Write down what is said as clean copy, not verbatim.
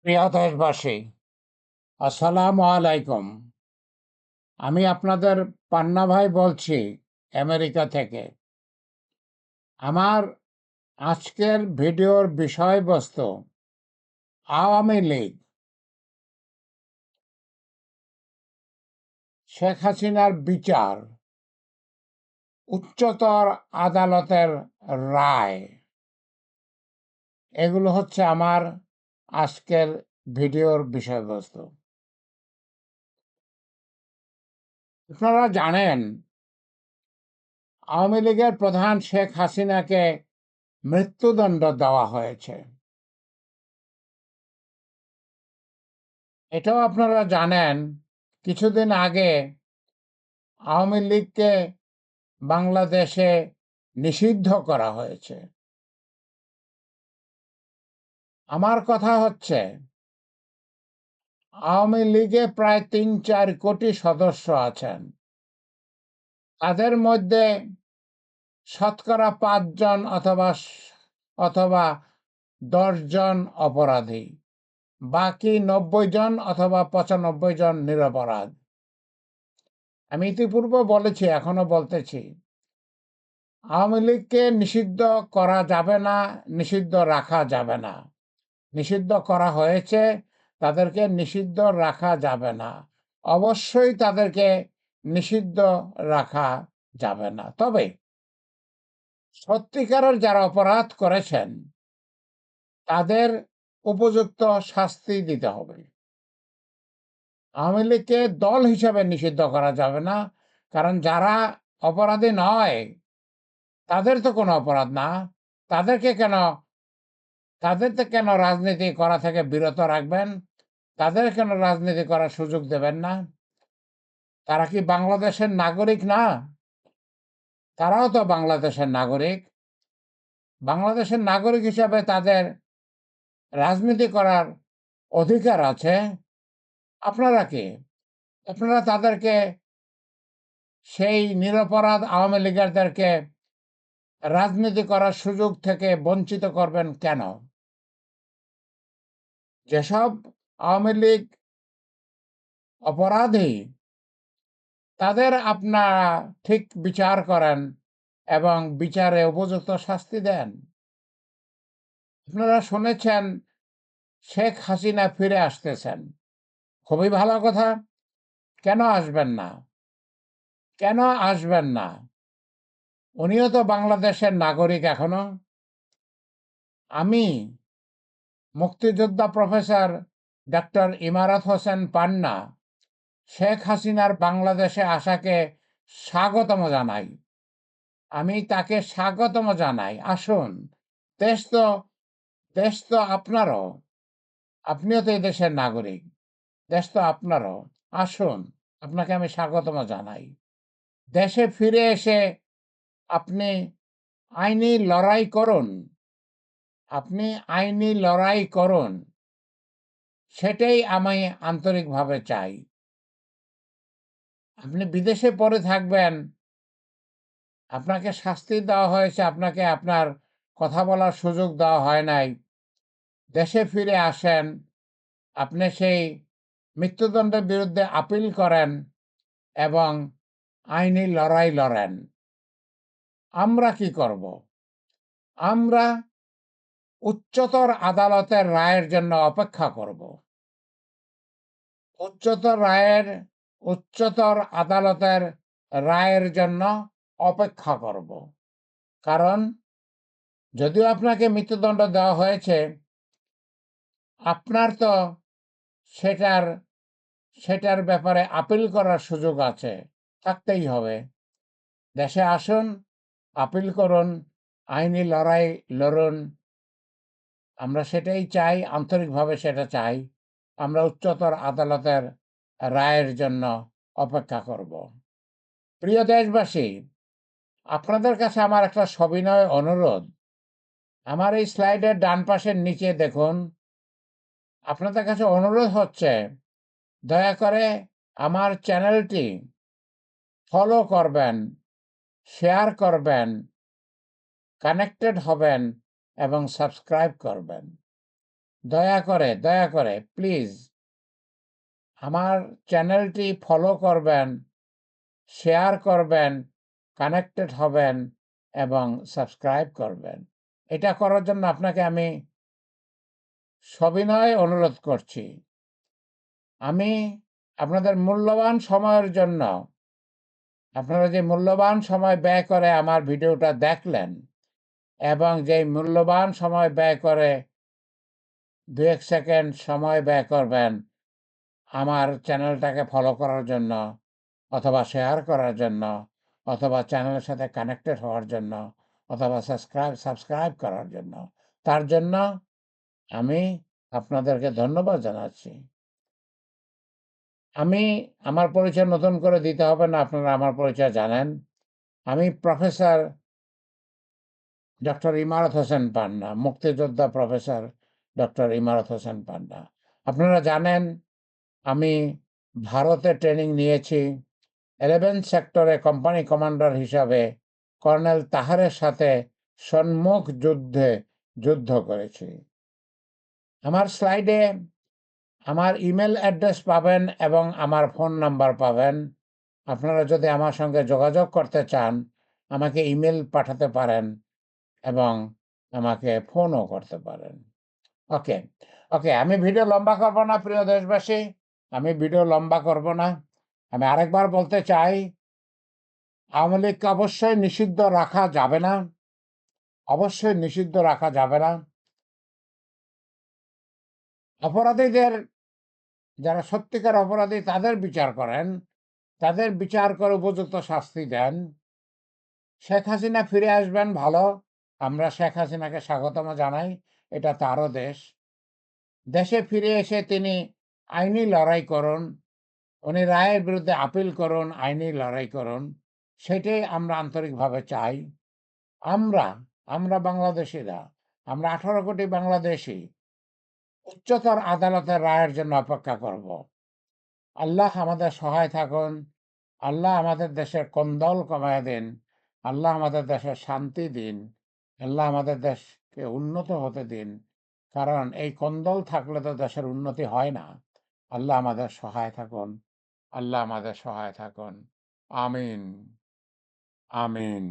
প্রিয় দেশবাসী, আসসালামু আলাইকুম। আমি আপনাদের পান্না ভাই বলছি আমেরিকা থেকে। আমার আজকের ভিডিওর বিষয়বস্তু আওয়ামী লীগ, শেখ হাসিনার বিচার, উচ্চতর আদালতের রায়, এগুলো হচ্ছে আমার আজকের ভিডিওর বিষয়বস্তু। আপনারা জানেন, আওয়ামী লীগের প্রধান শেখ হাসিনাকে মৃত্যুদণ্ড দেওয়া হয়েছে। এটাও আপনারা জানেন, কিছুদিন আগে আওয়ামী লীগকে বাংলাদেশে নিষিদ্ধ করা হয়েছে। আমার কথা হচ্ছে, আওয়ামী লীগে প্রায় ৩-৪ কোটি সদস্য আছেন। তাদের মধ্যে শতকরা ৫ জন অথবা ১০ জন অপরাধী, বাকি ৯০ জন অথবা ৯৫ জন নিরপরাধ। আমি ইতিপূর্বে বলেছি, এখনো বলতেছি, আওয়ামী লীগকে নিষিদ্ধ করা যাবে না, নিষিদ্ধ রাখা যাবে না। নিষিদ্ধ করা হয়েছে, তাদেরকে নিষিদ্ধ রাখা যাবে না। অবশ্যই তাদেরকে নিষিদ্ধ রাখা যাবে না। তবে সত্যিকারের যারা অপরাধ করেছেন তাদের উপযুক্ত শাস্তি দিতে হবে। আওয়ামী লীগকে দল হিসাবে নিষিদ্ধ করা যাবে না, কারণ যারা অপরাধী নয় তাদের তো কোনো অপরাধ না। তাদেরকে কেন রাজনীতি করা থেকে বিরত রাখবেন? তাদের কেন রাজনীতি করার সুযোগ দেবেন না? তারা কি বাংলাদেশের নাগরিক না? তারাও তো বাংলাদেশের নাগরিক। বাংলাদেশের নাগরিক হিসাবে তাদের রাজনীতি করার অধিকার আছে। আপনারা কি? আপনারা তাদেরকে, সেই নিরপরাধ আওয়ামী লীগারদেরকে রাজনীতি করার সুযোগ থেকে বঞ্চিত করবেন কেন? যেসব আওয়ামী লীগ অপরাধী, তাদের আপনারা ঠিক বিচার করেন এবং বিচারে উপযুক্ত শাস্তি দেন। আপনারা শুনেছেন শেখ হাসিনা ফিরে আসতেছেন। খুবই ভালো কথা। কেন আসবেন না? কেন আসবেন না? উনিও তো বাংলাদেশের নাগরিক এখনো। আমি মুক্তিযোদ্ধা প্রফেসর ডক্টর ইমারত হোসেন পান্না শেখ হাসিনার বাংলাদেশে আসাকে স্বাগতম জানাই। আমি তাকে স্বাগতম জানাই। আসুন, দেশ তো দেশ তো আপনারও। আপনিও তো এই দেশের নাগরিক। দেশ তো আপনারও। আসুন, আপনাকে আমি স্বাগতম জানাই। দেশে ফিরে এসে আপনি আইনি লড়াই করুন। আপনি আইনি লড়াই করুন। সেটাই আমি আন্তরিকভাবে চাই। আপনি বিদেশে পড়ে থাকবেন, আপনাকে শাস্তি দেওয়া হয়েছে, আপনাকে আপনার কথা বলার সুযোগ দেওয়া হয় নাই। দেশে ফিরে আসেন, আপনি সেই মৃত্যুদণ্ডের বিরুদ্ধে আপিল করেন এবং আইনি লড়াই লড়েন। আমরা কি করব? আমরা উচ্চতর আদালতের রায়ের জন্য অপেক্ষা করব। উচ্চতর আদালতের রায়ের জন্য অপেক্ষা করব। কারণ যদিও আপনাকে মৃত্যুদণ্ড দেওয়া হয়েছে, আপনার তো সেটার সেটার ব্যাপারে আপিল করার সুযোগ আছে, থাকতেই হবে। দেশে আসুন, আপিল করুন, আইনি লড়াই লড়ুন। আমরা সেটাই চাই, আন্তরিকভাবে সেটা চাই। আমরা উচ্চতর আদালতের রায়ের জন্য অপেক্ষা করব। প্রিয় দেশবাসী, আপনাদের কাছে আমার একটা সবিনয় অনুরোধ। আমার এই স্লাইডের ডান পাশের নিচে দেখুন, আপনাদের কাছে অনুরোধ হচ্ছে, দয়া করে আমার চ্যানেলটি ফলো করবেন, শেয়ার করবেন, কানেক্টেড হবেন এবং সাবস্ক্রাইব করবেন। দয়া করে প্লিজ আমার চ্যানেলটি ফলো করবেন, শেয়ার করবেন, কানেক্টেড হবেন এবং সাবস্ক্রাইব করবেন। এটা করার জন্য আপনাকে আমি সবিনয় অনুরোধ করছি। আমি আপনাদের মূল্যবান সময়ের জন্য, আপনারা যে মূল্যবান সময় ব্যয় করে আমার ভিডিওটা দেখলেন এবং যেই মূল্যবান সময় ব্যয় করে ২-১ সেকেন্ড সময় ব্যয় করবেন আমার চ্যানেলটাকে ফলো করার জন্য, অথবা শেয়ার করার জন্য, অথবা চ্যানেলের সাথে কানেক্টেড হওয়ার জন্য, অথবা সাবস্ক্রাইব করার জন্য। তার জন্য আমি আপনাদেরকে ধন্যবাদ জানাচ্ছি। আমি আমার পরিচয় নতুন করে দিতে হবে না, আপনারা আমার পরিচয় জানেন। আমি প্রফেসর ডক্টর ইমারত হোসেন পান্না, মুক্তিযোদ্ধা প্রফেসর ডক্টর ইমারত হোসেন পান্না। আপনারা জানেন আমি ভারতে ট্রেনিং নিয়েছি। 11 সেক্টরে কোম্পানি কমান্ডার হিসাবে কর্নেল তাহারের সাথে সম্মুখ যুদ্ধ করেছি। আমার স্লাইডে আমার ইমেল অ্যাড্রেস পাবেন এবং আমার ফোন নাম্বার পাবেন। আপনারা যদি আমার সঙ্গে যোগাযোগ করতে চান আমাকে ইমেল পাঠাতে পারেন এবং আমাকে ফোনও করতে পারেন। ওকে, ওকে, আমি ভিডিও লম্বা করব না প্রিয় দেশবাসী, আমি ভিডিও লম্বা করব না। আমি আরেকবার বলতে চাই, আওয়ামী লীগকে অবশ্যই নিষিদ্ধ রাখা যাবে না, অবশ্যই নিষিদ্ধ রাখা যাবে না। অপরাধীদের, যারা সত্যিকার অপরাধী তাদের বিচার করেন, তাদের বিচার করে উপযুক্ত শাস্তি দেন। শেখ হাসিনা ফিরে আসবেন ভালো, আমরা শেখ হাসিনাকে স্বাগতম জানাই, এটা তারও দেশ। দেশে ফিরে এসে তিনি আইনি লড়াই করুন, উনি রায়ের বিরুদ্ধে আপিল করুন, আইনি লড়াই করুন, সেটাই আমরা আন্তরিকভাবে চাই। আমরা আমরা বাংলাদেশিরা, আমরা 18 কোটি বাংলাদেশি উচ্চতর আদালতের রায়ের জন্য অপেক্ষা করব। আল্লাহ আমাদের সহায় থাকুন, আল্লাহ আমাদের দেশের কোন্দল কমায় দিন, আল্লাহ আমাদের দেশে শান্তি দিন, আল্লাহ আমাদের দেশকে উন্নত হতে দিন। কারণ এই কোন্দল থাকলে তো দেশের উন্নতি হয় না। আল্লাহ আমাদের সহায় থাকুন, আল্লাহ আমাদের সহায় থাকুন। আমিন, আমিন।